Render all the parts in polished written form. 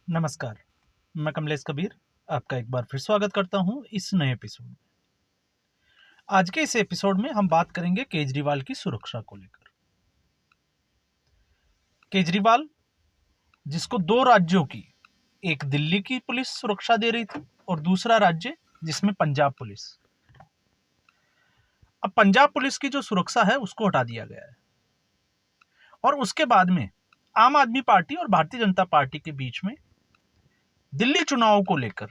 नमस्कार, मैं कमलेश कबीर आपका एक बार फिर स्वागत करता हूं इस नए एपिसोड में। आज के इस एपिसोड में हम बात करेंगे केजरीवाल की सुरक्षा को लेकर। केजरीवाल जिसको दो राज्यों की, एक दिल्ली की पुलिस सुरक्षा दे रही थी और दूसरा राज्य जिसमें पंजाब पुलिस। अब पंजाब पुलिस की जो सुरक्षा है उसको हटा दिया गया है और उसके बाद में आम आदमी पार्टी और भारतीय जनता पार्टी के बीच में दिल्ली चुनावों को लेकर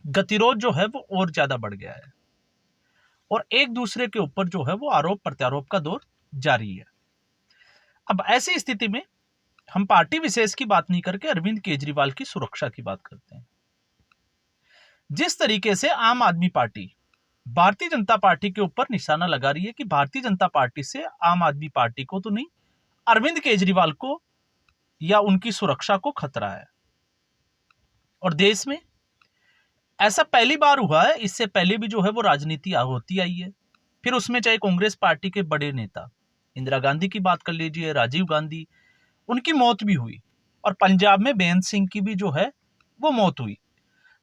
गतिरोध जो है वो और ज्यादा बढ़ गया है और एक दूसरे के ऊपर जो है वो आरोप प्रत्यारोप का दौर जारी है। अब ऐसी स्थिति में हम पार्टी विशेष की बात नहीं करके अरविंद केजरीवाल की सुरक्षा की बात करते हैं। जिस तरीके से आम आदमी पार्टी भारतीय जनता पार्टी के ऊपर निशाना लगा रही है कि भारतीय जनता पार्टी से आम आदमी पार्टी को तो नहीं, अरविंद केजरीवाल को या उनकी सुरक्षा को खतरा है। और देश में ऐसा पहली बार हुआ है, इससे पहले भी जो है वो राजनीति होती आई है। फिर उसमें चाहे कांग्रेस पार्टी के बड़े नेता इंदिरा गांधी की बात कर लीजिए, राजीव गांधी, उनकी मौत भी हुई और पंजाब में बेअंत सिंह की भी जो है वो मौत हुई।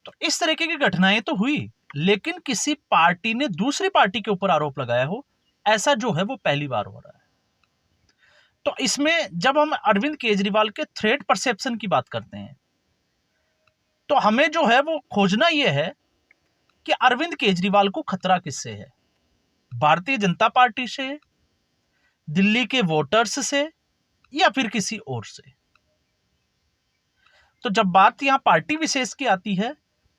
तो इस तरीके की घटनाएं तो हुई, लेकिन किसी पार्टी ने दूसरी पार्टी के ऊपर आरोप लगाया हो, ऐसा जो है वो पहली बार हो रहा है। तो इसमें जब हम अरविंद केजरीवाल के थ्रेट परसेप्शन की बात करते हैं तो हमें जो है वो खोजना यह है कि अरविंद केजरीवाल को खतरा किससे है, भारतीय जनता पार्टी से, दिल्ली के वोटर्स से, या फिर किसी और से। तो जब बात यहां पार्टी विशेष की आती है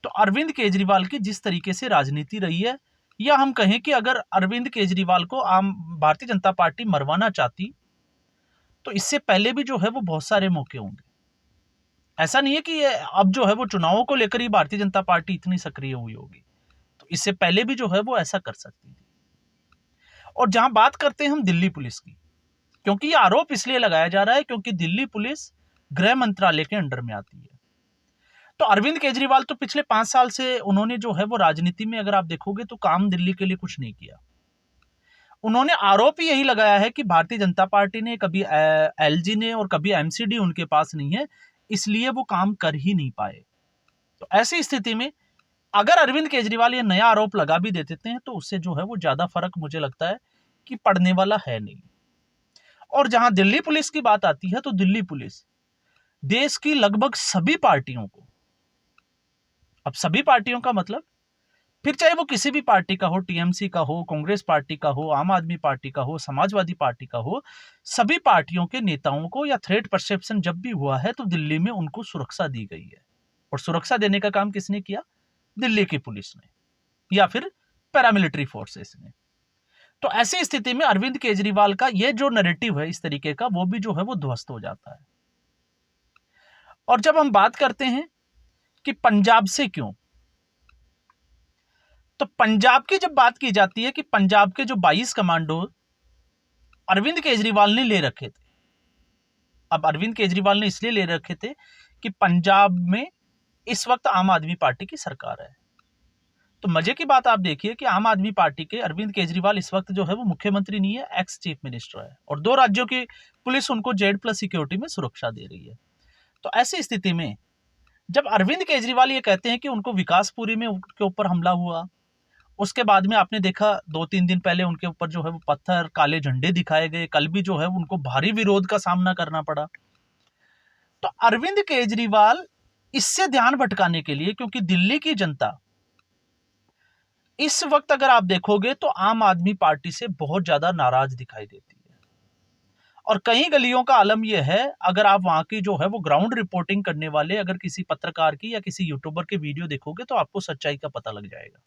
तो अरविंद केजरीवाल की जिस तरीके से राजनीति रही है, या हम कहें कि अगर अरविंद केजरीवाल को आम भारतीय जनता पार्टी मरवाना चाहती तो इससे पहले भी जो है वो बहुत सारे मौके होंगे। ऐसा नहीं है कि अब जो है वो चुनावों को लेकर ही भारतीय जनता पार्टी इतनी सक्रिय हुई होगी, तो इससे पहले भी जो है वो ऐसा कर सकती थी। और जहां बात करते हैं हम दिल्ली पुलिस की, क्योंकि ये आरोप इसलिए लगाया जा रहा है क्योंकि दिल्ली पुलिस गृह मंत्रालय के अंडर में आती है। तो अरविंद केजरीवाल तो पिछले 5 साल से उन्होंने जो है वो राजनीति में, अगर आप देखोगे तो काम दिल्ली के लिए कुछ नहीं किया। उन्होंने आरोप ही यही लगाया है कि भारतीय जनता पार्टी ने, कभी एलजी ने और कभी एमसीडी उनके पास नहीं है, इसलिए वो काम कर ही नहीं पाए। तो ऐसी स्थिति में अगर अरविंद केजरीवाल ये नया आरोप लगा भी देते हैं तो उससे जो है वो ज्यादा फर्क मुझे लगता है कि पड़ने वाला है नहीं। और जहां दिल्ली पुलिस की बात आती है तो दिल्ली पुलिस देश की लगभग सभी पार्टियों को, अब सभी पार्टियों का मतलब फिर चाहे वो किसी भी पार्टी का हो, टीएमसी का हो, कांग्रेस पार्टी का हो, आम आदमी पार्टी का हो, समाजवादी पार्टी का हो, सभी पार्टियों के नेताओं को या थ्रेट परसेप्शन जब भी हुआ है तो दिल्ली में उनको सुरक्षा दी गई है। और सुरक्षा देने का काम किसने किया? दिल्ली की पुलिस ने या फिर पैरामिलिट्री फोर्सेस ने। तो ऐसी स्थिति में अरविंद केजरीवाल का ये जो नैरेटिव है इस तरीके का, वो भी जो है वो ध्वस्त हो जाता है। और जब हम बात करते हैं कि पंजाब से क्यों, तो पंजाब की जब बात की जाती है कि पंजाब के जो 22 कमांडो अरविंद केजरीवाल ने ले रखे थे। अब अरविंद केजरीवाल ने इसलिए ले रखे थे कि पंजाब में इस वक्त आम आदमी पार्टी की सरकार है। तो मजे की बात आप देखिए कि आम आदमी पार्टी के अरविंद केजरीवाल इस वक्त जो है वो मुख्यमंत्री नहीं है, एक्स चीफ मिनिस्टर है, और 2 राज्यों की पुलिस उनको Z+ सिक्योरिटी में सुरक्षा दे रही है। तो ऐसी स्थिति में जब अरविंद केजरीवाल ये कहते हैं कि उनको विकासपुरी में उनके ऊपर हमला हुआ, उसके बाद में आपने देखा 2-3 दिन पहले उनके ऊपर जो है वो पत्थर, काले झंडे दिखाए गए, कल भी जो है उनको भारी विरोध का सामना करना पड़ा। तो अरविंद केजरीवाल इससे ध्यान भटकाने के लिए, क्योंकि दिल्ली की जनता इस वक्त अगर आप देखोगे तो आम आदमी पार्टी से बहुत ज्यादा नाराज दिखाई देती है, और कई गलियों का आलम यह है, अगर आप वहां की जो है वो ग्राउंड रिपोर्टिंग करने वाले अगर किसी पत्रकार की या किसी यूट्यूबर के वीडियो देखोगे तो आपको सच्चाई का पता लग जाएगा।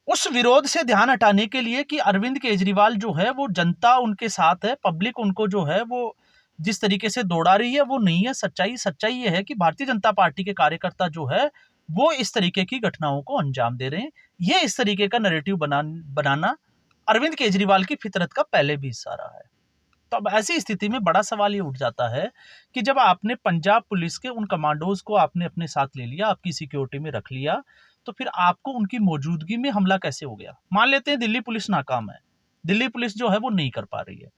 उस विरोध से ध्यान हटाने के लिए कि अरविंद केजरीवाल जो है वो जनता उनके साथ है, पब्लिक उनको जो है वो जिस तरीके से दौड़ा रही है वो नहीं है सच्चाई। सच्चाई ये है कि भारतीय जनता पार्टी के कार्यकर्ता जो है वो इस तरीके की घटनाओं को अंजाम दे रहे हैं। ये इस तरीके का नैरेटिव बनाना अरविंद केजरीवाल की फितरत का पहले भी हिस्सा रहा है। तो अब ऐसी स्थिति में बड़ा सवाल ये उठ जाता है कि जब आपने पंजाब पुलिस के उन कमांडोज को आपने अपने साथ ले लिया, आपकी सिक्योरिटी में रख लिया, तो फिर आपको उनकी मौजूदगी में हमला कैसे हो गया? मान लेते हैं दिल्ली पुलिस नाकाम है, दिल्ली पुलिस जो है वो नहीं कर पा रही है,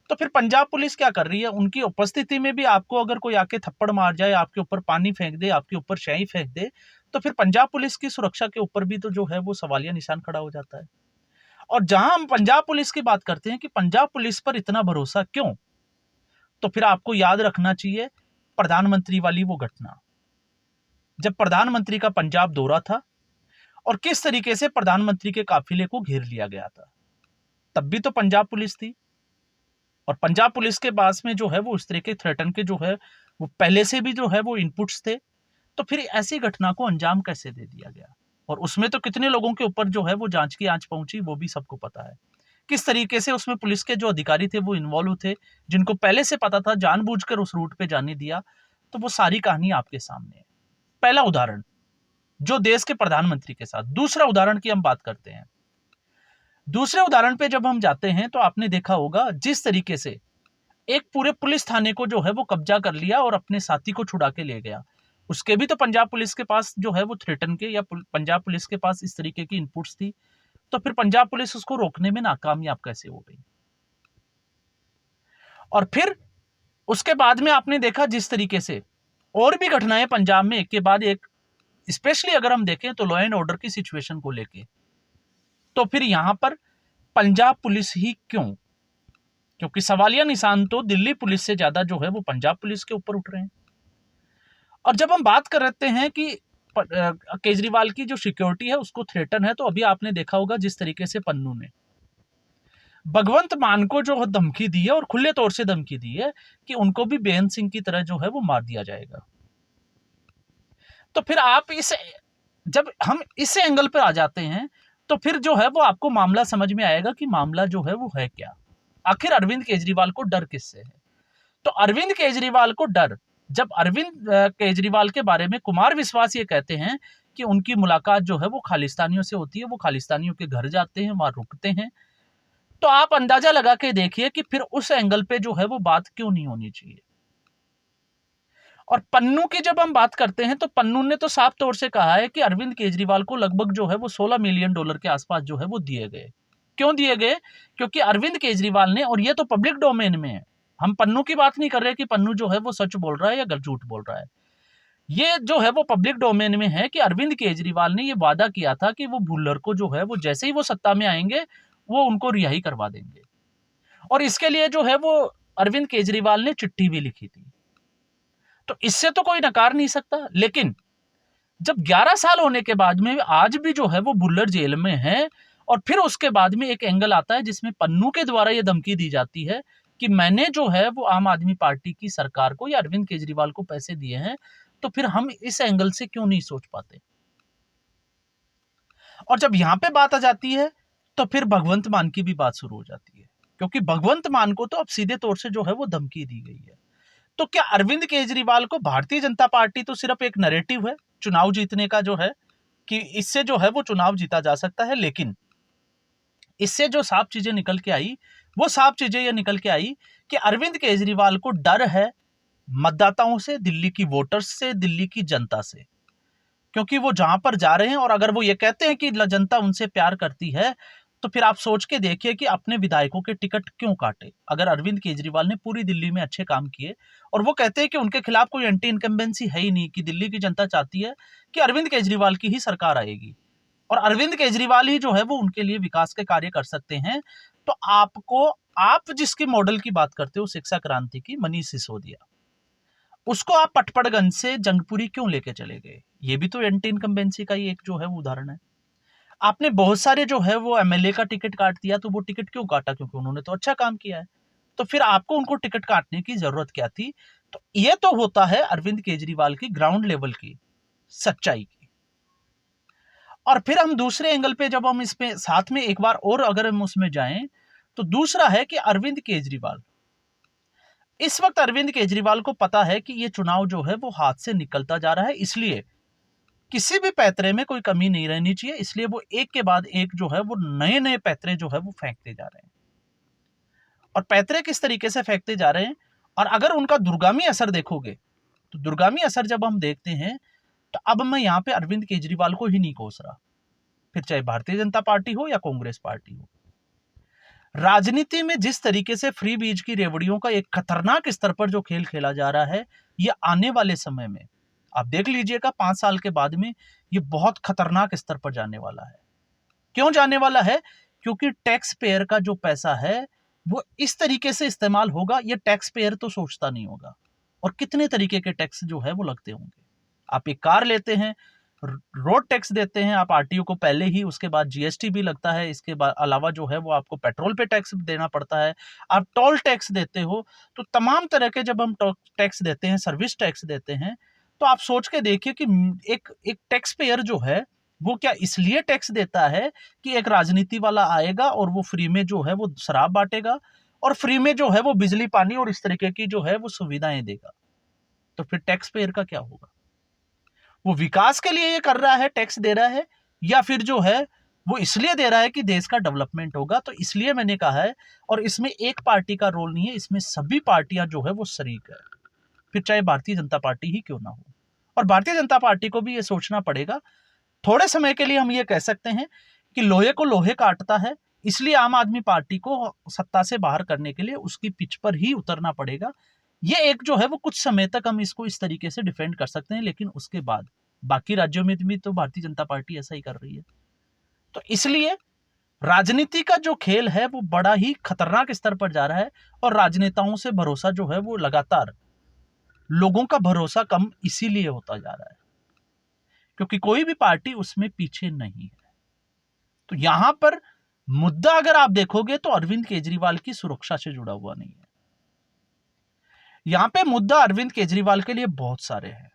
तो फिर पंजाब पुलिस क्या कर रही है, उनकी उपस्थिति में भी आपको अगर कोई आके थप्पड़ मार जाए, आपके ऊपर पानी फेंक दे, आपके ऊपर स्याही फेंक दे, तो फिर पंजाब पुलिस की सुरक्षा के ऊपर भी तो जो है वो सवालिया निशान खड़ा हो जाता है। और जहां हम पंजाब पुलिस की बात करते हैं कि पंजाब पुलिस पर इतना भरोसा क्यों, तो फिर आपको याद रखना चाहिए प्रधानमंत्री वाली वो घटना, जब प्रधानमंत्री का पंजाब दौरा था और किस तरीके से प्रधानमंत्री के काफिले को घेर लिया गया था। तब भी तो पंजाब पुलिस थी, और पंजाब पुलिस के पास में जो है वो इस तरह के थ्रेटन के जो है वो पहले से भी जो है वो इनपुट्स थे। तो फिर ऐसी घटना को अंजाम कैसे दे दिया गया, और उसमें तो कितने लोगों के ऊपर जो है वो जांच की आंच पहुंची, वो भी सबको पता है। किस तरीके से उसमें पुलिस के जो अधिकारी थे वो इन्वॉल्व थे, जिनको पहले से पता था, जानबूझकर उस रूट पे जाने दिया। तो वो सारी कहानी आपके सामने है। पहला उदाहरण जो देश के प्रधानमंत्री के साथ। दूसरा उदाहरण की हम बात करते हैं। दूसरे उदाहरण पे जब हम जाते हैं तो आपने देखा होगा जिस तरीके से एक पूरे पुलिस थाने को जो है वो कब्जा कर लिया और अपने साथी को छुड़ा के ले गया। उसके भी तो पंजाब पुलिस के पास जो है वो थ्रेटन के, या पंजाब पुलिस के पास इस तरीके की इनपुट्स थी। तो फिर पंजाब पुलिस उसको रोकने में नाकामयाब कैसे हो गई। और फिर उसके बाद में आपने देखा जिस तरीके से और भी घटनाएं पंजाब में एक के बाद एक, स्पेशली अगर हम देखें तो लॉ एंड ऑर्डर की सिचुएशन को लेके, तो फिर यहां पर पंजाब पुलिस ही क्यों, क्योंकि सवालिया निशान तो दिल्ली पुलिस से ज्यादा जो है वो पंजाब पुलिस के ऊपर उठ रहे हैं। और जब हम बात करते हैं कि केजरीवाल की जो सिक्योरिटी है उसको थ्रेटन है, तो अभी आपने देखा होगा जिस तरीके से पन्नू ने भगवंत मान को जो धमकी दी है, और खुले तौर से धमकी दी है कि उनको भी बेअंत सिंह की तरह जो है वो मार दिया जाएगा। तो फिर आप जब हम इस एंगल पर आ जाते हैं तो फिर जो है वो आपको मामला समझ में आएगा कि मामला जो है वो है क्या। आखिर अरविंद केजरीवाल को डर किससे है। तो अरविंद केजरीवाल को डर, जब अरविंद केजरीवाल के बारे में कुमार विश्वास ये कहते हैं कि उनकी मुलाकात जो है वो खालिस्तानियों से होती है, वो खालिस्तानियों के घर जाते हैं, वहां रुकते हैं, तो आप अंदाजा लगा के देखिए कि फिर उस एंगल पे जो है वो बात क्यों नहीं होनी चाहिए। और पन्नू की जब हम बात करते हैं तो पन्नू ने तो साफ तौर से कहा है कि अरविंद केजरीवाल को लगभग जो है वो $16 मिलियन के आसपास जो है वो दिए गए। क्यों दिए गए, क्योंकि अरविंद केजरीवाल ने, और ये तो पब्लिक डोमेन में है, हम पन्नू की बात नहीं कर रहे कि पन्नू जो है वो सच बोल रहा है या झूठ बोल रहा है, ये जो है वो पब्लिक डोमेन में है कि अरविंद केजरीवाल ने ये वादा किया था कि वो भुल्लर को जो है वो जैसे ही वो सत्ता में आएंगे वो उनको रिहाई करवा देंगे, और इसके लिए जो है वो अरविंद केजरीवाल ने चिट्ठी भी लिखी थी। तो इससे तो कोई नकार नहीं सकता। लेकिन जब 11 साल होने के बाद में आज भी जो है वो भुल्लर जेल में है, और फिर उसके बाद में एक एंगल आता है जिसमें पन्नू के द्वारा ये धमकी दी जाती है कि मैंने जो है वो आम आदमी पार्टी की सरकार को या अरविंद केजरीवाल को पैसे दिए हैं, तो फिर हम इस एंगल से क्यों नहीं सोच पाते। और जब यहां पे बात आ जाती है तो फिर भगवंत मान की भी बात शुरू हो जाती है, क्योंकि भगवंत मान को तो अब सीधे तौर से जो है वो धमकी दी गई है। तो क्या अरविंद केजरीवाल को भारतीय जनता पार्टी तो सिर्फ एक नैरेटिव है चुनाव जीतने का, जो है कि इससे जो है वो चुनाव जीता जा सकता है, लेकिन इससे जो साफ चीजें निकल के आई, वो साफ चीजें ये निकल के आई कि अरविंद केजरीवाल को डर है मतदाताओं से, दिल्ली की वोटर्स से, दिल्ली की जनता से, क्योंकि वो जहां पर जा रहे हैं, और अगर वो ये कहते हैं कि जनता उनसे प्यार करती है, तो फिर आप सोच के देखिए कि अपने विधायकों के टिकट क्यों काटे, अगर अरविंद केजरीवाल ने पूरी दिल्ली में अच्छे काम किए, और वो कहते हैं कि उनके खिलाफ कोई एंटी इनकम्बेंसी है ही नहीं, कि दिल्ली की जनता चाहती है कि अरविंद केजरीवाल की ही सरकार आएगी और अरविंद केजरीवाल ही जो है वो उनके लिए विकास के कार्य कर सकते हैं। तो आप जिसकी मॉडल की बात करते हो, शिक्षा क्रांति की, मनीष सिसोदिया, उसको आप पटपड़गंज से जंगपुरी क्यों लेके चले गए, ये भी तो एंटी इनकम्बेंसी का ही एक जो है वो उदाहरण है। आपने बहुत सारे जो है वो एमएलए का टिकट काट दिया, तो वो टिकट क्यों काटा, क्योंकि उन्होंने तो अच्छा काम किया है, तो फिर आपको उनको टिकट काटने की जरूरत क्या थी। तो ये तो होता है अरविंद केजरीवाल की ग्राउंड लेवल की सच्चाई की। और फिर हम दूसरे एंगल पे जब हम इसमें साथ में एक बार और अगर हम उसमें जाएं, तो दूसरा है कि अरविंद केजरीवाल, इस वक्त अरविंद केजरीवाल को पता है कि ये चुनाव जो है वो हाथ से निकलता जा रहा है, इसलिए किसी भी पैतरे में कोई कमी नहीं रहनी चाहिए, इसलिए वो एक के बाद एक जो है वो नए नए पैतरे जो है वो फेंकते जा रहे हैं। और पैतरे किस तरीके से फेंकते जा रहे हैं, और अगर उनका दूरगामी असर देखोगे, तो दूरगामी असर जब हम देखते हैं, तो अब मैं यहां पे अरविंद केजरीवाल को ही नहीं कोस रहा, फिर चाहे भारतीय जनता पार्टी हो या कांग्रेस पार्टी हो। राजनीति में जिस तरीके से फ्री बीज की रेवड़ियों का एक खतरनाक स्तर पर जो खेल खेला जा रहा है, ये आने वाले समय में आप देख लीजिएगा 5 साल के बाद में ये बहुत खतरनाक स्तर पर जाने वाला है। क्यों जाने वाला है? क्योंकि टैक्स पेयर का जो पैसा है वो इस तरीके से इस्तेमाल होगा, ये टैक्स पेयर तो सोचता नहीं होगा। और कितने तरीके के टैक्स जो है वो लगते होंगे। आप एक कार लेते हैं, रोड टैक्स देते हैं आप आरटीओ को पहले ही, उसके बाद जीएसटी भी लगता है, इसके बाद अलावा जो है वो आपको पेट्रोल पे टैक्स देना पड़ता है, आप टोल टैक्स देते हो। तो तमाम तरह के जब हम टैक्स देते हैं, सर्विस टैक्स देते हैं, तो आप सोच के देखिए कि एक टैक्स पेयर जो है वो क्या इसलिए टैक्स देता है कि एक राजनीति वाला आएगा और वो फ्री में जो है वो शराब बांटेगा और फ्री में जो है वो बिजली पानी और इस तरीके की जो है वो सुविधाएं देगा। तो फिर टैक्स पेयर का क्या होगा? वो विकास के लिए ये कर रहा है, टैक्स दे रहा है, या फिर जो है वो इसलिए दे रहा है कि देश का डेवलपमेंट होगा? तो इसलिए मैंने कहा है, और इसमें एक पार्टी का रोल नहीं है, इसमें सभी पार्टियां जो है वो शरीक है, फिर चाहे भारतीय जनता पार्टी ही क्यों ना हो। और भारतीय जनता पार्टी को भी ये सोचना पड़ेगा। थोड़े समय के लिए हम ये कह सकते हैं कि लोहे को लोहे काटता है, इसलिए आम आदमी पार्टी को सत्ता से बाहर करने के लिए उसकी पिच पर ही उतरना पड़ेगा। ये एक जो है वो कुछ समय तक हम इसको इस तरीके से डिफेंड कर सकते हैं, लेकिन उसके बाद बाकी राज्यों में भी तो भारतीय जनता पार्टी ऐसा ही कर रही है। तो इसलिए राजनीति का जो खेल है वो बड़ा ही खतरनाक स्तर पर जा रहा है, और राजनेताओं से भरोसा जो है वो लगातार, लोगों का भरोसा कम इसीलिए होता जा रहा है क्योंकि कोई भी पार्टी उसमें पीछे नहीं है। तो यहां पर मुद्दा अगर आप देखोगे तो अरविंद केजरीवाल की सुरक्षा से जुड़ा हुआ नहीं है। यहां पे मुद्दा अरविंद केजरीवाल के लिए बहुत सारे हैं।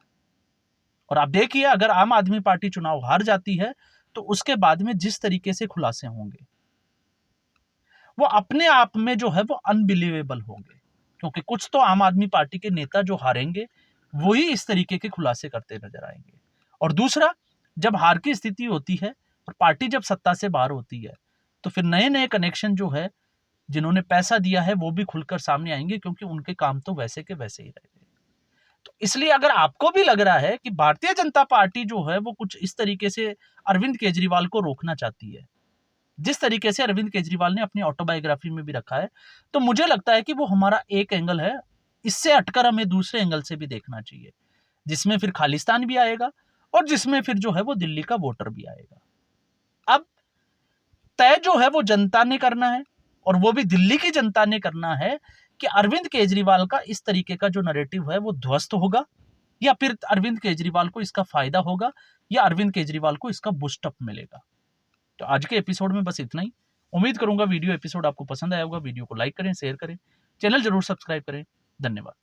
और आप देखिए, अगर आम आदमी पार्टी चुनाव हार जाती है तो उसके बाद में जिस तरीके से खुलासे होंगे वो अपने आप में जो है वो अनबिलीवेबल होंगे, क्योंकि कुछ तो आम आदमी पार्टी के नेता जो हारेंगे वही इस तरीके के खुलासे करते नजर आएंगे। और दूसरा, जब हार की स्थिति होती है और पार्टी जब सत्ता से बाहर होती है तो फिर नए नए कनेक्शन जो है, जिन्होंने पैसा दिया है वो भी खुलकर सामने आएंगे, क्योंकि उनके काम तो वैसे के वैसे ही रहेंगे। तो इसलिए अगर आपको भी लग रहा है कि भारतीय जनता पार्टी जो है वो कुछ इस तरीके से अरविंद केजरीवाल को रोकना चाहती है, जिस तरीके से अरविंद केजरीवाल ने अपनी ऑटोबायोग्राफी में भी रखा है, तो मुझे लगता है कि वो हमारा एक एंगल है। इससे हटकर हमें दूसरे एंगल से भी देखना चाहिए, जिसमें फिर खालिस्तान भी आएगा और जिसमें फिर जो है वो दिल्ली का वोटर भी आएगा। अब तय जो है वो जनता ने करना है, और वो भी दिल्ली की जनता ने करना है कि अरविंद केजरीवाल का इस तरीके का जो नैरेटिव है वो ध्वस्त होगा, या फिर अरविंद केजरीवाल को इसका फायदा होगा, या अरविंद केजरीवाल को इसका बूस्टअप मिलेगा। तो आज के एपिसोड में बस इतना ही। उम्मीद करूंगा वीडियो एपिसोड आपको पसंद आया होगा। वीडियो को लाइक करें, शेयर करें, चैनल जरूर सब्सक्राइब करें। धन्यवाद।